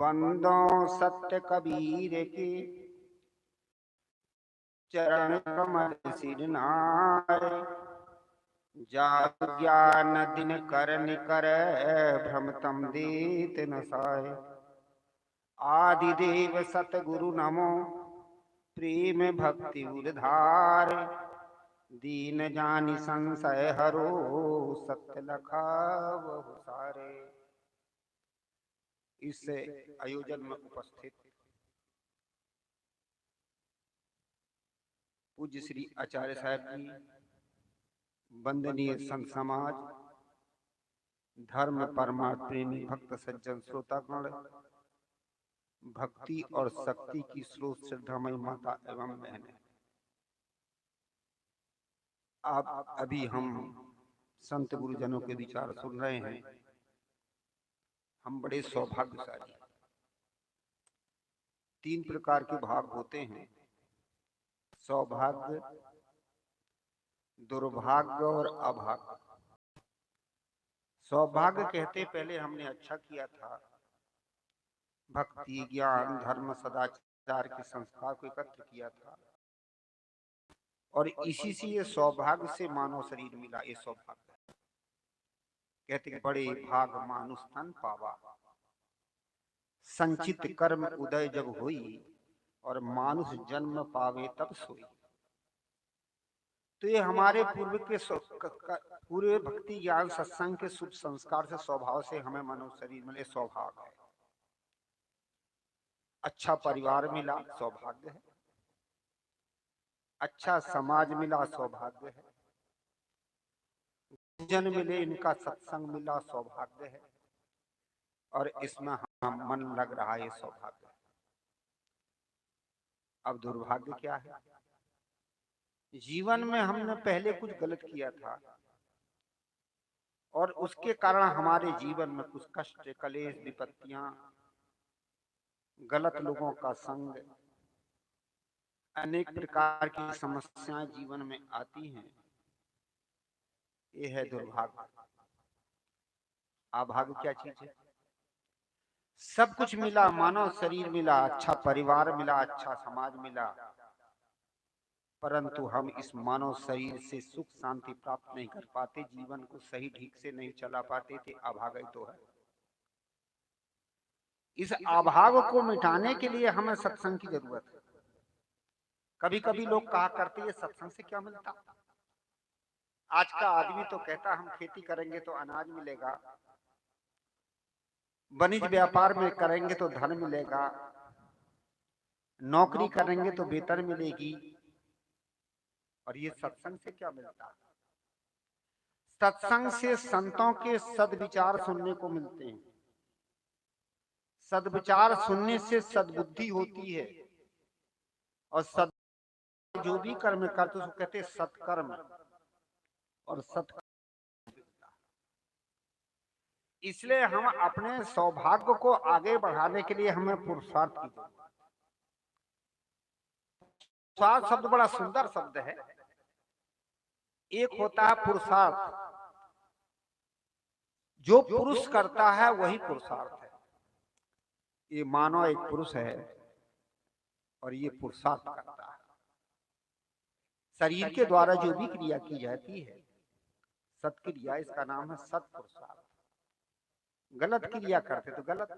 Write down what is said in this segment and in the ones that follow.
बंदों सत्य कबीर के चरण कमल सिर नाय। जाग ज्ञान दिन कर निकर भ्रमतम देत न साय। आदिदेव सतगुरु नमो प्रेम भक्ति उधार। दीन जानि संशय हरो सत्य लखा बहु सारे। इस आयोजन में उपस्थित पूज्य श्री आचार्य साहब जी, वंदनीय संत समाज, धर्म परमार्थ प्रेमी भक्त सज्जन श्रोतागण, भक्ति और शक्ति की स्रोत श्रद्धामयी माता एवं बहनें, आप अभी हम संत गुरुजनों के विचार सुन रहे हैं। हम बड़े सौभाग्यशाली। 3 प्रकार के भाग होते हैं: सौभाग्य, दुर्भाग्य और अभाग्य। सौभाग्य कहते पहले हमने अच्छा किया था, भक्ति ज्ञान धर्म सदाचार के संस्कार को एकत्र किया था और इसी से ये सौभाग्य से मानव शरीर मिला। ये सौभाग्य कहते बड़े भाग मानुष तन पावा, संचित कर्म उदय जब हुई और मानुष जन्म पावे तब सोई। तो ये हमारे पूर्व के पूरे भक्ति ज्ञान सत्संग के शुभ संस्कार से स्वभाव से हमें मानव शरीर मिले, सौभाग्य है। अच्छा परिवार मिला, सौभाग्य है। अच्छा समाज मिला, सौभाग्य है। जन मिले, इनका सत्संग मिला, सौभाग्य है। और इसमें हम मन लग रहा है, सौभाग्य है। अब दुर्भाग्य क्या है? जीवन में हमने पहले कुछ गलत किया था और उसके कारण हमारे जीवन में कुछ कष्ट, कलेश, विपत्तियां, गलत लोगों का संग, अनेक प्रकार की समस्याएं जीवन में आती हैं। ये है दुर्भाग्य। अभाग्य क्या चीज है? सब कुछ मिला, मानव शरीर मिला, अच्छा परिवार मिला, अच्छा समाज मिला, परंतु हम इस मानव शरीर से सुख शांति प्राप्त नहीं कर पाते, जीवन को सही ढंग से नहीं चला पाते थे। अभाग्य तो है। इस अभाग्य को मिटाने के लिए हमें सत्संग की जरूरत है। कभी कभी लोग कहा करते हैं सत्संग से क्या मिलता। आज का आदमी तो कहता हम खेती करेंगे तो अनाज मिलेगा, वाणिज्य व्यापार में करेंगे तो धन मिलेगा, नौकरी करेंगे तो वेतन मिलेगी। और ये सत्संग से क्या मिलता? सत्संग से संतों के सद्विचार सुनने को मिलते हैं। सद्विचार सुनने से सद्बुद्धि होती है और सद जो भी कर्म करते उसको कहते हैं सत्कर्म और सत्कर्म। इसलिए हम अपने सौभाग्य को आगे बढ़ाने के लिए हमें पुरुषार्थ की जरूरत है। पुरुषार्थ शब्द बड़ा सुंदर शब्द है। एक होता है पुरुषार्थ, जो पुरुष करता है वही पुरुषार्थ है। ये मानो एक पुरुष है और ये पुरुषार्थ करता है। शरीर के द्वारा जो भी क्रिया की जाती है सत्क्रिया, इसका नाम है सत्पुरुषार्थ। गलत क्रिया करते तो गलत।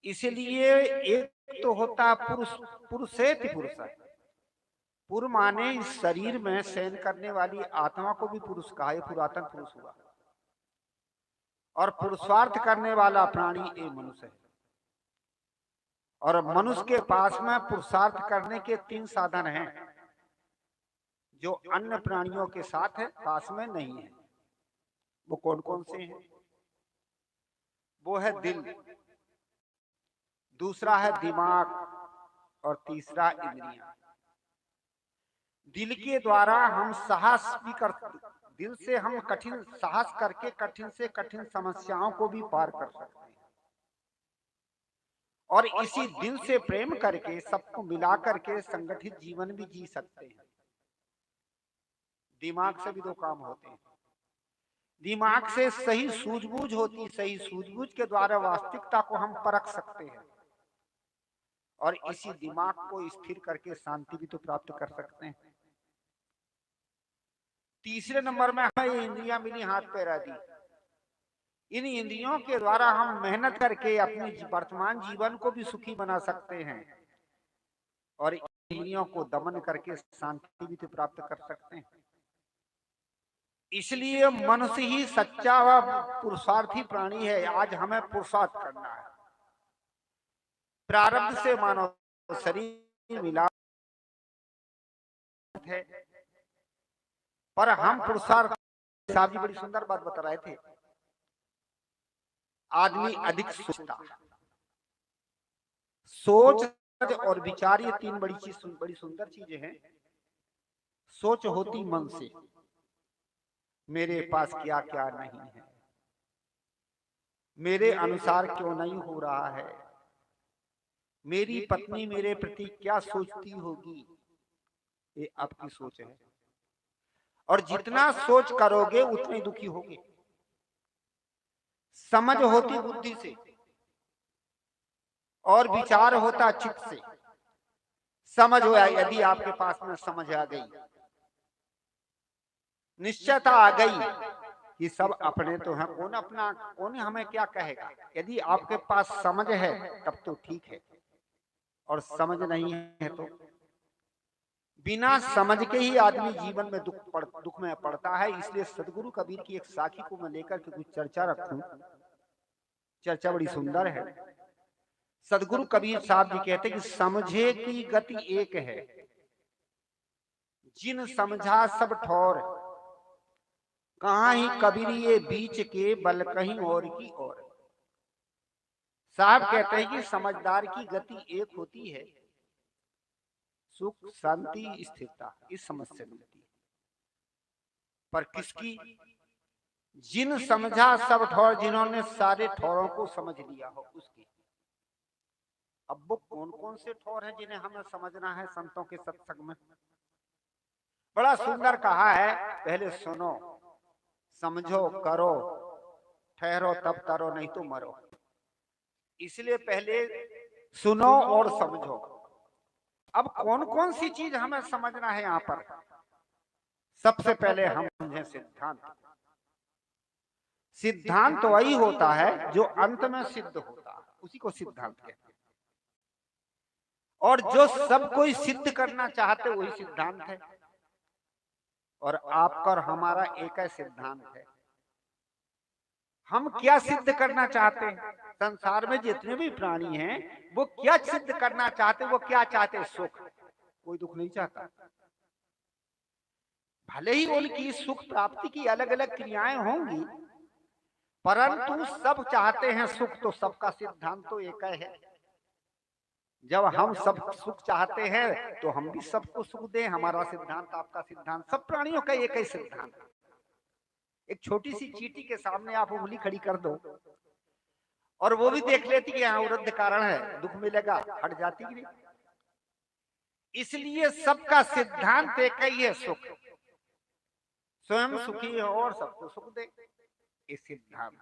इसलिए एक तो होता पुरुष, पुरुषेति पुरुष है। पुर माने इस शरीर में शयन करने वाली आत्मा को भी पुरुष कहा, ये पुरातन पुरुष हुआ। और पुरुषार्थ करने वाला प्राणी ये मनुष्य है। और मनुष्य के पास में पुरुषार्थ करने के 3 साधन हैं जो अन्य प्राणियों के साथ है, पास में नहीं है। वो कौन कौन से हैं? वो है दिल, दूसरा है दिमाग और तीसरा इंद्रियां। दिल के द्वारा हम साहस भी करते, दिल से हम कठिन साहस करके कठिन से कठिन समस्याओं को भी पार कर सकते हैं। और इसी दिल से प्रेम करके सबको मिला करके संगठित जीवन भी जी सकते हैं। दिमाग से भी 2 काम होते हैं। दिमाग से सही सूझबूझ होती, सही सूझबूझ के द्वारा वास्तविकता को हम परख सकते हैं और इसी दिमाग को स्थिर करके शांति भी तो प्राप्त कर सकते हैं। तीसरे नंबर में हमें ये इंद्रियां मिली, हाथ पैर आदि। इन इंद्रियों के द्वारा हम मेहनत करके अपने वर्तमान जीवन को भी सुखी बना सकते हैं और इंद्रियों को दमन करके शांति भी तो प्राप्त कर सकते हैं। इसलिए मनुष्य ही सच्चा व पुरुषार्थी प्राणी है। आज हमें पुरुषार्थ करना है। प्रारब्ध से मानव शरीर मिला है, पर हम पुरुषार्थ, साहब जी बड़ी सुंदर बात बता रहे थे, आदमी अधिक सोचता। सोच और विचार ये तीन बड़ी सुंदर चीजें हैं। सोच होती मन से, मेरे पास क्या क्या नहीं है, मेरे अनुसार क्यों नहीं हो रहा है, मेरी पत्नी मेरे प्रति क्या सोचती होगी, ये आपकी सोच है। और जितना सोच करोगे उतने दुखी होगे। समझ होती बुद्धि से और विचार होता चित्त से। समझ हो, यदि आपके पास में समझ आ गई, निश्चयता आ गई कि सब अपने तो हैं, कौन अपना, कौन हमें क्या कहेगा। यदि आपके पास समझ है तब तो ठीक है, और समझ नहीं है तो बिना समझ के ही आदमी जीवन में दुख में पड़ता है। इसलिए सदगुरु कबीर की एक साखी को मैं लेकर के कुछ चर्चा रखूं। चर्चा बड़ी सुंदर है। सदगुरु कबीर साहब जी कहते कि समझे की गति एक है, जिन समझा सब ठौर, कहां ही कबीर ये बीच के बल कहीं और की ओर। साहब कहते हैं कि समझदार की गति एक होती है, सुख शांति स्थिरता इस समझ से मिलती है। पर किसकी? जिन समझा सब ठौर, जिन्होंने सारे ठौरों को समझ लिया हो उसकी। अब वो कौन कौन से ठौर हैं जिन्हें हमें समझना है संतों के सत्संग में? बड़ा सुंदर कहा है, पहले सुनो, समझो, करो, ठहरो तब तरो, नहीं तो मरो। इसलिए पहले सुनो और समझो। अब कौन कौन सी चीज हमें समझना है यहां पर? सबसे पहले हम समझें सिद्धांत। सिद्धांत तो वही होता है जो अंत में सिद्ध होता है, उसी को सिद्धांत कहते हैं। और जो सब कोई सिद्ध करना चाहते वही सिद्धांत है। और आपका और हमारा एक ही सिद्धांत है। हम क्या सिद्ध करना चाहते हैं? संसार में जितने भी प्राणी हैं वो क्या सिद्ध करना चाहते? वो क्या चाहते? सुख। कोई दुख नहीं चाहता। भले ही उनकी सुख प्राप्ति की अलग अलग क्रियाएं होंगी, परंतु सब चाहते हैं सुख। तो सबका सिद्धांत तो एक है। जब हम सब सुख चाहते हैं तो हम भी सबको सुख दें। हमारा सिद्धांत, आपका सिद्धांत, सब प्राणियों का एक ही सिद्धांत। एक छोटी सी चींटी के सामने आप उंगली खड़ी कर दो और वो भी देख लेती कि यहाँ वृद्ध कारण है, दुख मिलेगा, हट जाती कि नहीं। इसलिए सबका सिद्धांत एक ही है, सुख। स्वयं सुखी हो और सबको सुख दे, इस सिद्धांत।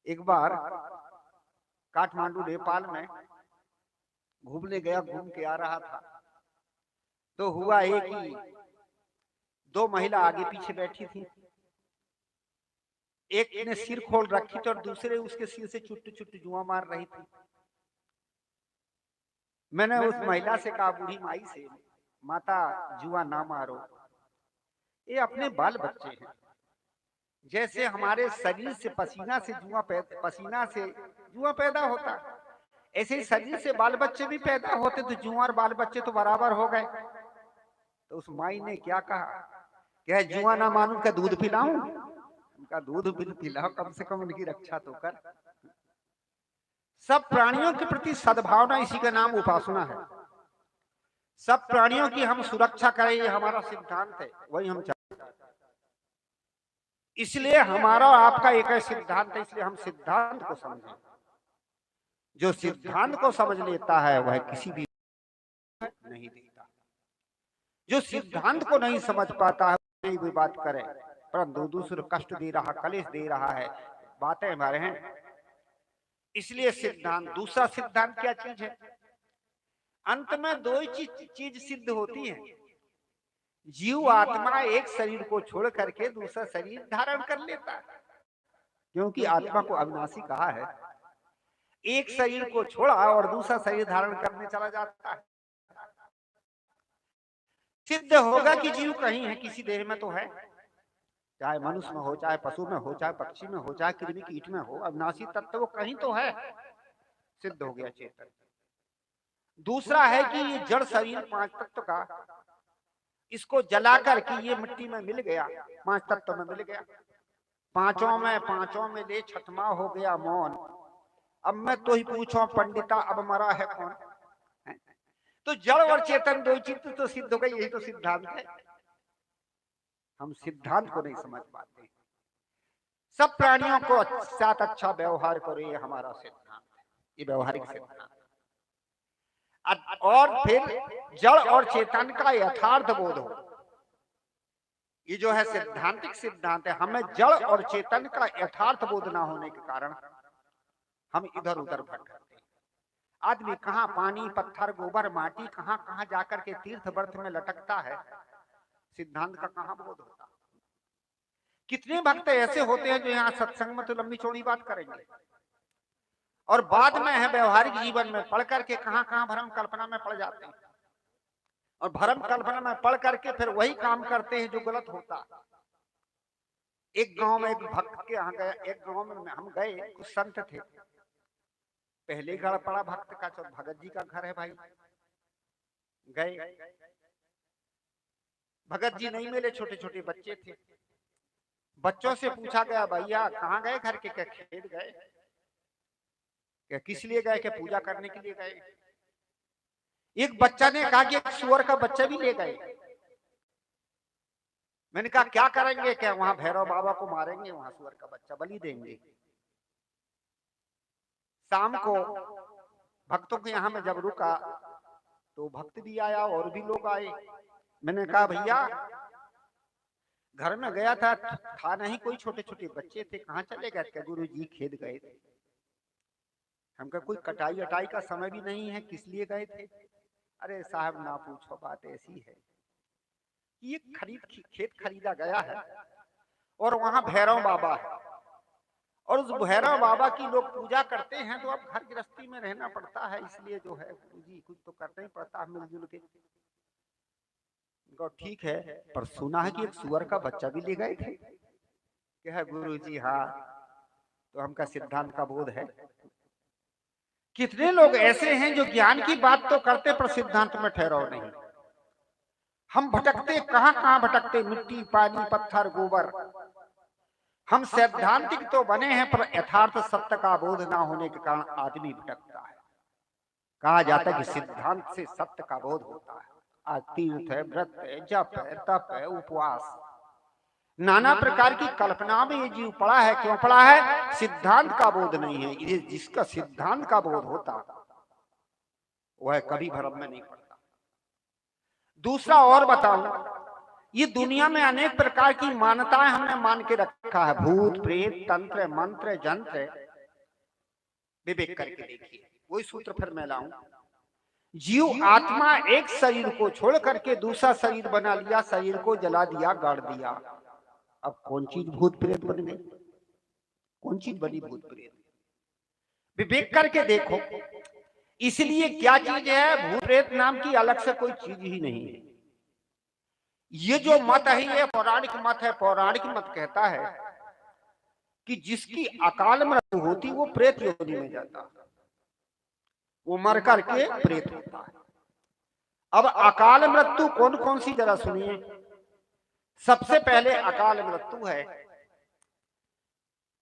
एक बार काठमांडू नेपाल में घूमने गया, घूम के आ रहा था तो हुआ एक ही, दो महिला आगे पीछे बैठी थी। एक ने सिर खोल रखी थी और दूसरे उसके सिर से चुट्टू चुट्टू जुआ मार रही थी। मैंने उस महिला से कहा, बूढ़ी माई से, माता जुआ ना मारो, ये अपने बाल बच्चे हैं। जैसे हमारे शरीर से पसीना से जुआ पैदा होता, ऐसे ही शरीर से बाल बच्चे भी पैदा होते, तो जुआ और बाल बच्चे तो बराबर हो गए। तो उस माई ने क्या कहा, क्या जुआ ना मानूं, क्या दूध पिलाऊं? उनका दूध भी पिलाओ, कम से कम उनकी रक्षा तो कर। सब प्राणियों के प्रति सद्भावना, इसी का नाम उपासना है। सब प्राणियों की हम सुरक्षा करें, ये हमारा सिद्धांत है, वही हम चाहते हैं। इसलिए हमारा आपका एक ही सिद्धांत है, इसलिए हम सिद्धांत को समझें। जो सिद्धांत को समझ लेता है वह किसी भी नहीं देता। जो सिद्धांत को नहीं समझ पाता है वही बात करे। परंतु दूसरे कष्ट दे रहा, कलेश दे रहा है, बातें हमारे हैं। इसलिए सिद्धांत, दूसरा सिद्धांत क्या चीज है? अंत में दो ही चीज सिद्ध होती है, जीव आत्मा एक शरीर को छोड़ करके दूसरा शरीर धारण कर लेता है, क्योंकि आत्मा को अविनाशी कहा है। एक शरीर को छोड़ा और दूसरा शरीर धारण करने चला जाता है। सिद्ध होगा कि जीव कहीं है, किसी देह में तो है, चाहे मनुष्य में हो, चाहे पशु में हो, चाहे पक्षी में हो, चाहे कृमि कीट में हो, अविनाशी तत्व वो कहीं तो है। सिद्ध हो गया चेतन। दूसरा है कि ये जड़ शरीर पांच तत्व का, इसको जला करके ये मिट्टी में मिल गया, पांच तत्व में मिल गया, पांचों में ले छठमा हो गया मौन। अब मैं तो ही पूछो पंडिता, अब मरा है कौन? तो जड़ और चेतन दो चीज तो सिद्ध हो गई, यही तो सिद्धांत है। हम सिद्धांत को नहीं समझ पाते। सब प्राणियों को साथ अच्छा व्यवहार करो, ये हमारा सिद्धांत है, ये व्यवहारिक सिद्धांत। और फिर जड़ और चेतन का यथार्थ बोध हो, ये जो है सिद्धांतिक सिद्धांत है। हमें जड़ और चेतन का यथार्थ बोध ना होने के कारण हम इधर उधर भटकते हैं। आदमी कहाँ पानी पत्थर गोबर माटी कहाँ कहाँ जाकर के तीर्थ व्रत में लटकता है, सिद्धांत का कहाँ बोध होता। कितने भक्त ऐसे होते हैं जो यहाँ सत्संग में तो लंबी चौड़ी बात करेंगे और बाद में है व्यवहारिक जीवन में पढ़ करके कहाँ कहाँ भ्रम कल्पना में पड़ जाते हैं, और भ्रम कल्पना में पढ़ करके फिर वही काम करते हैं जो गलत होता। एक गांव में एक भक्त के यहाँ गए, एक गांव में हम गए, कुछ संत थे, पहले घर पड़ा भक्त का, तो भगत जी का घर है भाई। गए, भगत जी नहीं मिले, छोटे छोटे बच्चे थे। बच्चों से पूछा गया, भैया कहाँ गए घर के? क्या खेत गए? क्या किस लिए गए? क्या पूजा करने के लिए गए? एक बच्चा ने कहा कि एक सुअर का बच्चा भी ले गए। मैंने कहा क्या करेंगे? क्या वहां भैरव बाबा को मारेंगे, वहां सुअर का बच्चा बलि देंगे। शाम को भक्तों के यहाँ में जब रुका तो भक्त भी आया और भी लोग आए। मैंने कहा भैया घर में गया था नहीं, कोई छोटे छोटे बच्चे थे, कहाँ चले गए? क्या गुरु जी खेत गए थे। हमका कोई कटाई अटाई का समय भी नहीं है, किस लिए गए थे? अरे साहब ना पूछो, बात ऐसी है कि ये खेत खरीदा गया है और वहां भैरव बाबा है, और उस भैरव बाबा की लोग पूजा करते हैं, तो अब घर गृहस्थी में रहना पड़ता है, इसलिए जो है जी कुछ तो करना ही पड़ता है मिलजुल के। ठीक है, पर सुना है कि एक सुअर का बच्चा भी ले गए थे। क्या है गुरु जी? हाँ, तो हमका सिद्धांत का बोध है। कितने लोग ऐसे हैं जो ज्ञान की बात तो करते पर सिद्धांत में ठहराव नहीं। हम भटकते, कहां कहां भटकते, मिट्टी पानी पत्थर गोबर। हम सैद्धांतिक तो बने हैं पर यथार्थ सत्य का बोध ना होने के कारण आदमी भटकता है। कहा जाता है कि सिद्धांत से सत्य का बोध होता है। आज तीर्थ है, व्रत है, जप है, तप है, उपवास, नाना प्रकार की कल्पना में ये जीव पड़ा है। क्यों पड़ा है? सिद्धांत का बोध नहीं है। ये जिसका सिद्धांत का बोध होता वह कभी भ्रम में नहीं पड़ता। दूसरा और बताऊं, ये दुनिया में अनेक प्रकार की मान्यताएं हमने मान के रखा है, भूत प्रेत तंत्र मंत्र जंत्र। विवेक करके देखिए, वही सूत्र फिर मैं लाऊं। जीव आत्मा एक शरीर को छोड़ करके दूसरा शरीर बना लिया, शरीर को जला दिया, गाड़ दिया। अब कौन चीज भूत प्रेत बन गई? कौन चीज बनी भूत प्रेत? विवेक करके देखो। इसलिए क्या चीज है? भूत प्रेत नाम की अलग से कोई चीज ही नहीं है। ये जो मत है ये पौराणिक मत है। पौराणिक मत कहता है कि जिसकी अकाल मृत्यु होती वो प्रेत योनि में जाता, वो मर करके प्रेत होता है। अब अकाल मृत्यु कौन कौन सी, जरा सुनिए। सबसे पहले अकाल मृत्यु है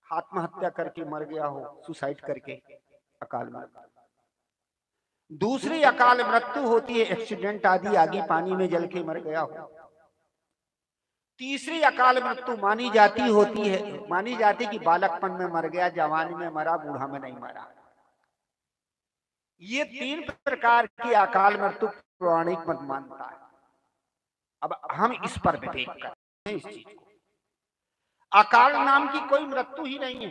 आत्महत्या करके मर गया हो, सुसाइड करके, अकाल मृत्यु। दूसरी अकाल मृत्यु होती है एक्सीडेंट आदि, आगे पानी में जल के मर गया हो। तीसरी अकाल मृत्यु मानी जाती कि बालकपन में मर गया, जवानी में मरा, बूढ़ा में नहीं मरा। ये तीन प्रकार की अकाल मृत्यु पौराणिक मत मानता है। अब हम इस पर विवेक करते हैं इस चीज को। अकाल नाम की कोई मृत्यु ही नहीं है।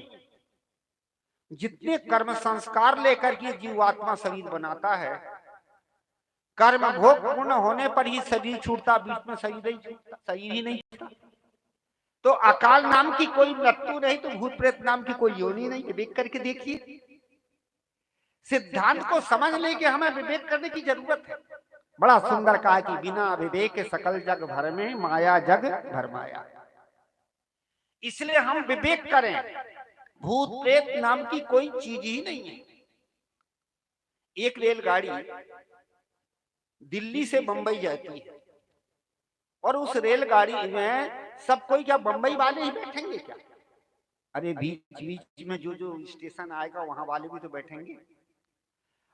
जितने कर्म संस्कार लेकर के जीवात्मा शरीर बनाता है, कर्म भोग पूर्ण होने पर ही शरीर छूटता, बीच में शरीर ही छूटता, शरीर ही नहीं छूटता। तो अकाल नाम की कोई मृत्यु नहीं, तो भूत प्रेत नाम की कोई योनि नहीं। विवेक करके देखिए, सिद्धांत को समझ लेके हमें विवेक करने की जरूरत है। बड़ा सुंदर कहा कि बिना विवेक सकल जग भर में माया जग भरमाया। इसलिए हम विवेक करें, भूत प्रेत नाम की कोई चीज ही नहीं है। एक रेलगाड़ी दिल्ली से बंबई जाती है, और उस रेलगाड़ी में सब कोई क्या बंबई वाले ही बैठेंगे क्या? अरे बीच बीच में जो जो स्टेशन आएगा वहां वाले भी तो बैठेंगे,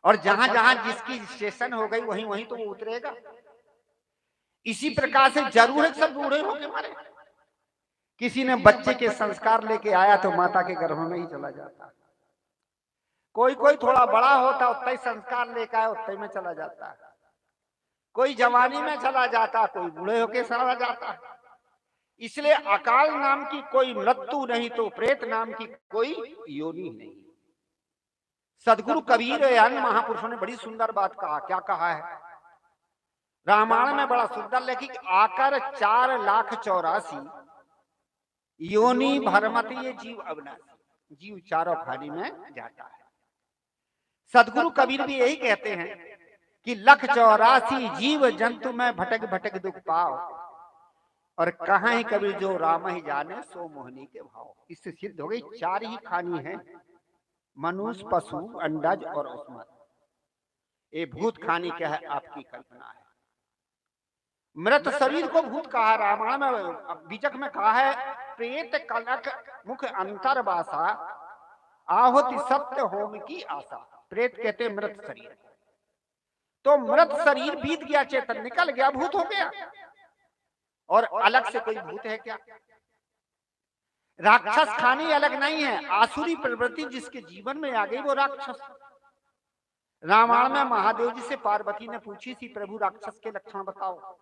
और जहां जहां जिसकी स्टेशन हो गई वहीं वहीं तो वो उतरेगा। इसी प्रकार से जरूर है सब बूढ़े होके मरे। किसी ने बच्चे के संस्कार लेके आया तो माता के गर्भ में ही चला जाता। कोई कोई थोड़ा बड़ा होता, उतना ही संस्कार लेकर आया, उतना में चला जाता है। कोई जवानी में चला जाता, कोई बूढ़े होके चला जाता। इसलिए अकाल नाम की कोई मृत्यु नहीं, तो प्रेत नाम की कोई योनि नहीं। सदगुरु कबीर यानी महापुरुषों ने बड़ी सुंदर बात कहा। क्या कहा है? रामायण में बड़ा सुंदर लिखी, आकर 4,84,000 योनि भरमति ये जीव अविनाशी। जीव चारों खानी में जाता है। सदगुरु कबीर भी यही कहते हैं कि 1,84 जीव जंतु में भटक भटक दुख पाओ, और कहाँ ही कबीर जो राम ही जाने सो मोहनी के भाव। इससे सिद्ध हो गई 4 ही खानी है, मनुष्य, पशु, अंडज और उस्मत। ये भूत खानी क्या है? आपकी कल्पना है। मृत शरीर को भूत कहा। रामायण में बीजक में कहा है, प्रेत कलक मुख अंतरवासा, आहुति सत्य होम की आशा। प्रेत कहते मृत शरीर। तो मृत शरीर बीत गया, चेतन निकल गया, भूत हो गया। और अलग से कोई भूत है क्या? राक्षस खानी अलग नहीं है। आसुरी प्रवृत्ति जिसके जीवन में आ गई वो राक्षस। रामायण में महादेव जी से पार्वती ने पूछी थी, प्रभु राक्षस के लक्षण बताओ।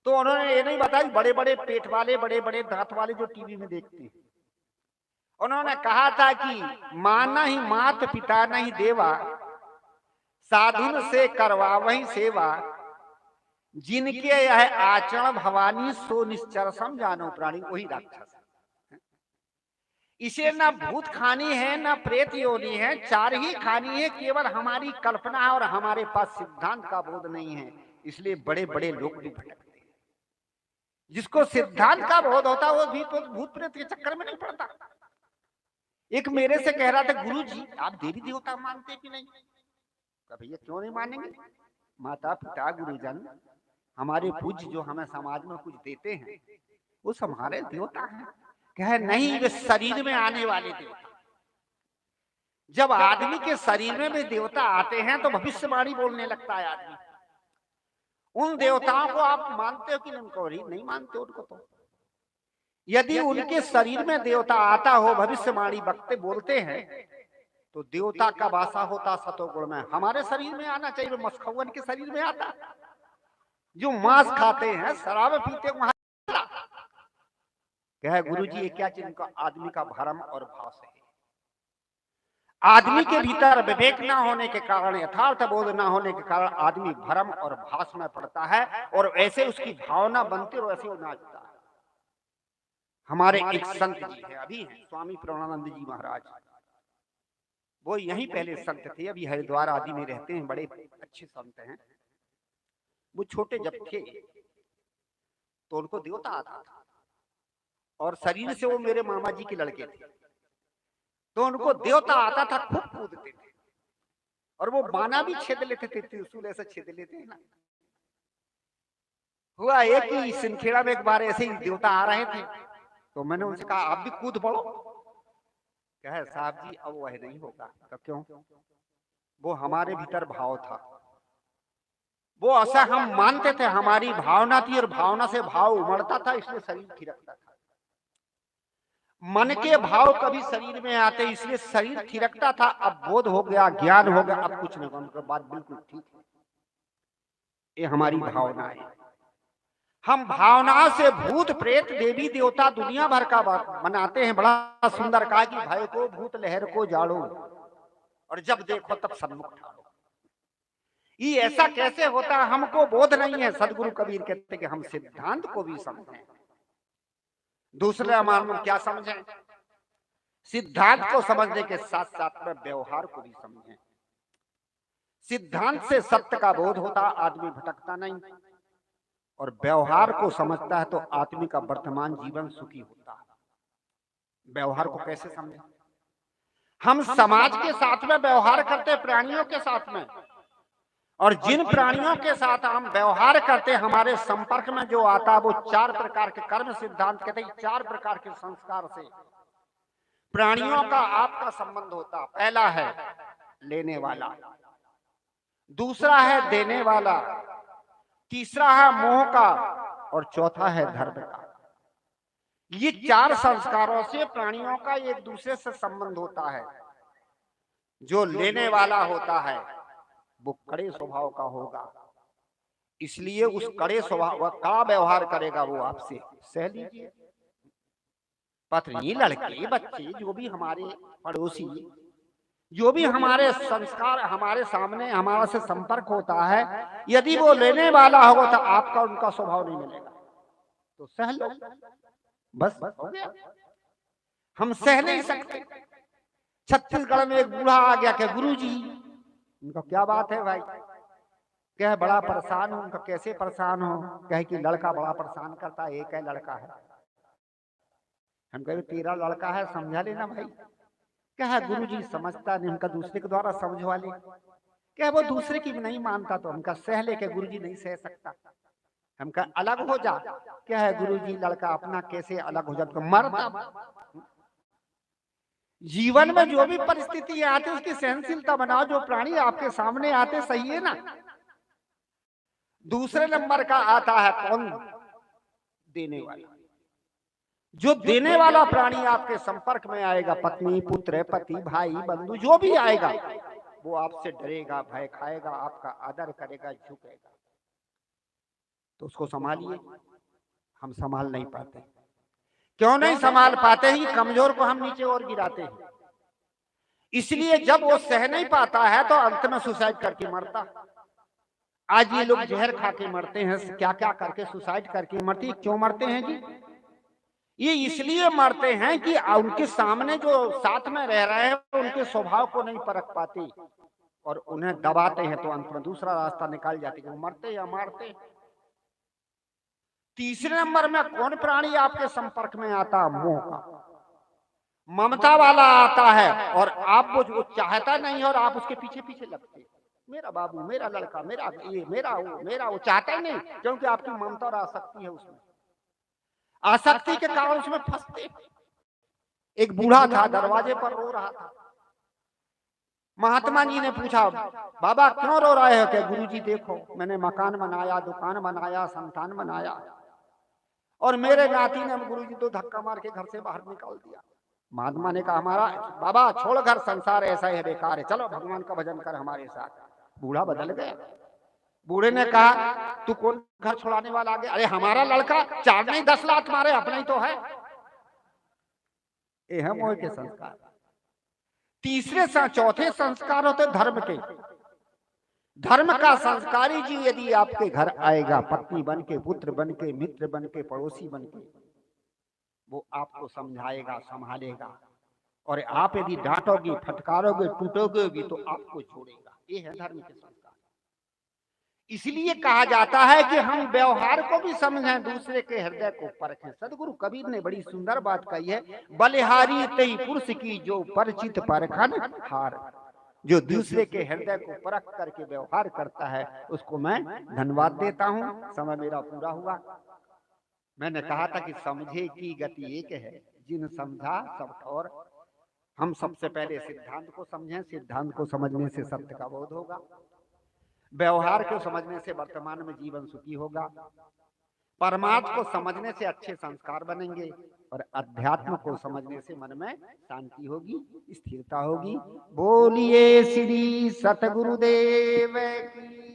तो उन्होंने ये नहीं बताई, बड़े बड़े पेट वाले, बड़े बड़े दांत वाले जो टीवी में देखते हैं। उन्होंने कहा था कि माना ही मात पिता नहीं देवा, साधुन से करवा वही सेवा, जिनके यह आचरण भवानी सो निश्चर समझानो प्राणी। वही राक्षस। इसे ना भूत खानी है, ना प्रेत योनि है, 4 ही खानी है। केवल हमारी कल्पना है और हमारे पास सिद्धांत का बोध नहीं है, इसलिए बड़े बड़े लोग भी भटकते हैं। जिसको सिद्धांत का बोध होता वो भी तो भूत प्रेत के चक्कर में नहीं पड़ता। एक मेरे से कह रहा था, गुरु जी आप देवी देवता मानते कि नहीं? भैया क्यों नहीं मानेंगे? माता पिता गुरुजन हमारे पूज्य जो हमें समाज में कुछ देते हैं वो हमारे देवता हैं। कहे नहीं, वे शरीर में आने वाले देवता। जब आदमी के शरीर में भी देवता आते हैं तो भविष्यवाणी बोलने लगता है आदमी। उन देवताओं को आप मानते हो कि नहीं मानते? उनको तो यदि उनके शरीर में देवता आता हो, भविष्यवाणी वक्ते बोलते हैं, तो देवता का वासा होता सतोगुण में। हमारे शरीर में आना चाहिए, मसखौवन के शरीर में आता। जो मांस खाते हैं, शराब पीते, वहां कहे गुरु जी ये क्या चीज? आदमी का भ्रम और भास है। आदमी के भीतर विवेक न होने के कारण, यथार्थ बोध न होने के कारण आदमी भ्रम और भास में पड़ता है, और ऐसे उसकी भावना बनती और ऐसे वो नाचता है। हमारे एक संत जी है, अभी हैं, स्वामी प्रणवानंद जी महाराज। वो यहीं पहले संत थे, अभी हरिद्वार आदि में रहते हैं, बड़े अच्छे संत हैं। वो छोटे जब थे तो उनको देवता आता था, और शरीर से वो मेरे मामा जी के लड़के थे, तो उनको देवता आता था, खूब कूदते थे, और वो बाना भी छेद लेते थे, त्रिशूल ऐसे छेद लेते हैं ना। हुआ एक ही सिंखेड़ा में एक बार ऐसे ही देवता आ रहे थे, तो मैंने उनसे कहा आप भी कूद पड़ो। कहे साहब जी अब वह नहीं होगा। तो क्यों? वो हमारे भीतर भाव था, वो ऐसा हम मानते थे, हमारी भावना थी, और भावना से भाव उमड़ता था, इसलिए शरीर थिरकता था। मन के भाव कभी शरीर में आते, इसलिए शरीर थिरकता था। अब बोध हो गया, ज्ञान हो गया, अब कुछ नहीं। उनकी बात बिल्कुल ठीक है, ये हमारी भावना है। हम भावना से भूत प्रेत देवी देवता दुनिया भर का मनाते हैं, बड़ा सुंदर कहा कि भय को भूत लहर को जाड़ो और जब देखो तब सन्मुख ठाड़ो। ये ऐसा कैसे होता है, हमको बोध नहीं है। सदगुरु कबीर कहते कि हम सिद्धांत को भी समझें, दूसरे अमान क्या समझें, सिद्धांत को समझने के साथ साथ में व्यवहार को भी समझें। सिद्धांत से सत्य का बोध होता, आदमी भटकता नहीं, और व्यवहार को समझता है तो आदमी का वर्तमान जीवन सुखी होता है। व्यवहार को कैसे समझें? हम समाज के साथ में व्यवहार करते, प्राणियों के साथ में, और जिन प्राणियों के साथ हम व्यवहार करते हमारे संपर्क में जो आता वो 4 प्रकार के कर्म सिद्धांत कहते हैं, 4 प्रकार के संस्कार से प्राणियों का आपका संबंध होता। पहला है लेने वाला, दूसरा है देने वाला, तीसरा है मोह का, और चौथा है धर्म का। ये 4 संस्कारों से प्राणियों का एक दूसरे से संबंध होता है। जो लेने वाला होता है वो कड़े स्वभाव का होगा, इसलिए उस कड़े स्वभाव का व्यवहार करेगा वो आपसे। सह लीजिए, पत्नी, लड़के, बच्चे, जो भी हमारे पड़ोसी, जो भी हमारे संस्कार हमारे सामने हमारा से संपर्क होता है, यदि वो लेने वाला होगा तो आपका उनका स्वभाव नहीं मिलेगा, तो सह लो, बस हो गया। हम सह नहीं सकते। छत्तीसगढ़ में एक बूढ़ा आ गया, क्या गुरुजी, उनका क्या बात है भाई, क्या बड़ा परेशान हो। उनका कैसे परेशान हो, कहे कि लड़का बड़ा परेशान करता है, एक है लड़का है। हम कहे तेरा लड़का है, समझा लेना भाई। क्या है गुरुजी, समझता नहीं, उनका दूसरे के द्वारा समझवा ले। क्या वो दूसरे की भी नहीं मानता तो उनका सह ले, के गुरुजी नहीं सह सकता, हमका अलग हो जा। क्या है गुरुजी, लड़का अपना कैसे अलग हो जाता, मरता। जीवन में जो भी परिस्थिति आती है उसकी सहनशीलता बनाओ। जो प्राणी आपके सामने आते, सही है ना। दूसरे नंबर का आता है कौन, देने वाला। जो देने वाला प्राणी आपके संपर्क में आएगा, पत्नी, पुत्र, पति, भाई, बंधु, जो भी आएगा, वो आपसे डरेगा, भय खाएगा, आपका आदर करेगा, झुकेगा, तो उसको संभालिए। हम संभाल नहीं पाते। क्यों नहीं संभाल पाते हैं? कमजोर को हम नीचे और गिराते हैं। इसलिए जब वो सह नहीं पाता है तो अंत में सुसाइड करके मरता। आज ये लोग जहर खा के मरते हैं, क्या क्या करके सुसाइड करके मरते हैं। क्यों मरते हैं जी? ये इसलिए मरते हैं कि उनके सामने जो साथ में रह रहे हैं उनके स्वभाव को नहीं परख पाते और उन्हें दबाते हैं, तो अंत में दूसरा रास्ता निकाल जाते हैं, वो मरते या मारते। तीसरे नंबर में कौन प्राणी आपके संपर्क में आता? मोह का, ममता वाला आता है, और आप वो चाहता नहीं और आप उसके पीछे पीछे लगते। मेरा बाबू, मेरा लड़का, मेरा ये, मेरा वो चाहता ही नहीं, क्योंकि आपकी ममता और आसक्ति है उसमें। आसक्ति के कारण उसमें फंसते। एक बूढ़ा था, दरवाजे पर रो रहा था। महात्मा जी ने पूछा, बाबा क्यों रो रहे हो? क्या? गुरुजी देखो, मैंने मकान बनाया, दुकान बनाया, संतान बनाया, और मेरे नाती ने गुरुजी तो धक्का मार के घर से बाहर निकाल दिया। महात्मा ने कहा, हमारा बाबा छोड़ घर संसार ऐसा है, बेकार है, चलो भगवान का भजन कर हमारे साथ। बूढ़ा बदल गया। बूढ़े ने कहा, तू कौन घर छुड़ाने वाला आ गया? अरे हमारा लड़का 4 नहीं 10 लाख मारे, अपना ही तो है। ये है मोह के संस्कार। तीसरे चौथे संस्कार होते धर्म के। धर्म का संस्कारी जी यदि आपके घर आएगा, पत्नी बन के, पुत्र बन के, मित्र बन के, पड़ोसी बन के, वो आपको समझाएगा, संभालेगा, और आप यदि डांटोगे, फटकारोगे, टूटोगे तो आपको छोड़ेगा। ये है धर्म के संस्कार। इसलिए कहा जाता है कि हम व्यवहार को भी समझें, दूसरे के हृदय को परखें। सदगुरु कबीर ने बड़ी सुंदर बात कही है, बलिहारी तई पुरुष की जो परिचित परखन हार। जो दूसरे के हृदय को परख करके व्यवहार करता है उसको मैं धन्यवाद देता हूँ। समय मेरा पूरा हुआ। मैंने कहा था कि समझे की गति एक है, जिन समझा सब ठौर। हम सबसे पहले सिद्धांत को समझें। सिद्धांत को समझने से सत्य का बोध होगा, व्यवहार को समझने से वर्तमान में जीवन सुखी होगा, परमात्मा को समझने से अच्छे संस्कार बनेंगे, और अध्यात्म को समझने से मन में शांति होगी, स्थिरता होगी। बोलिए श्री सतगुरुदेव की।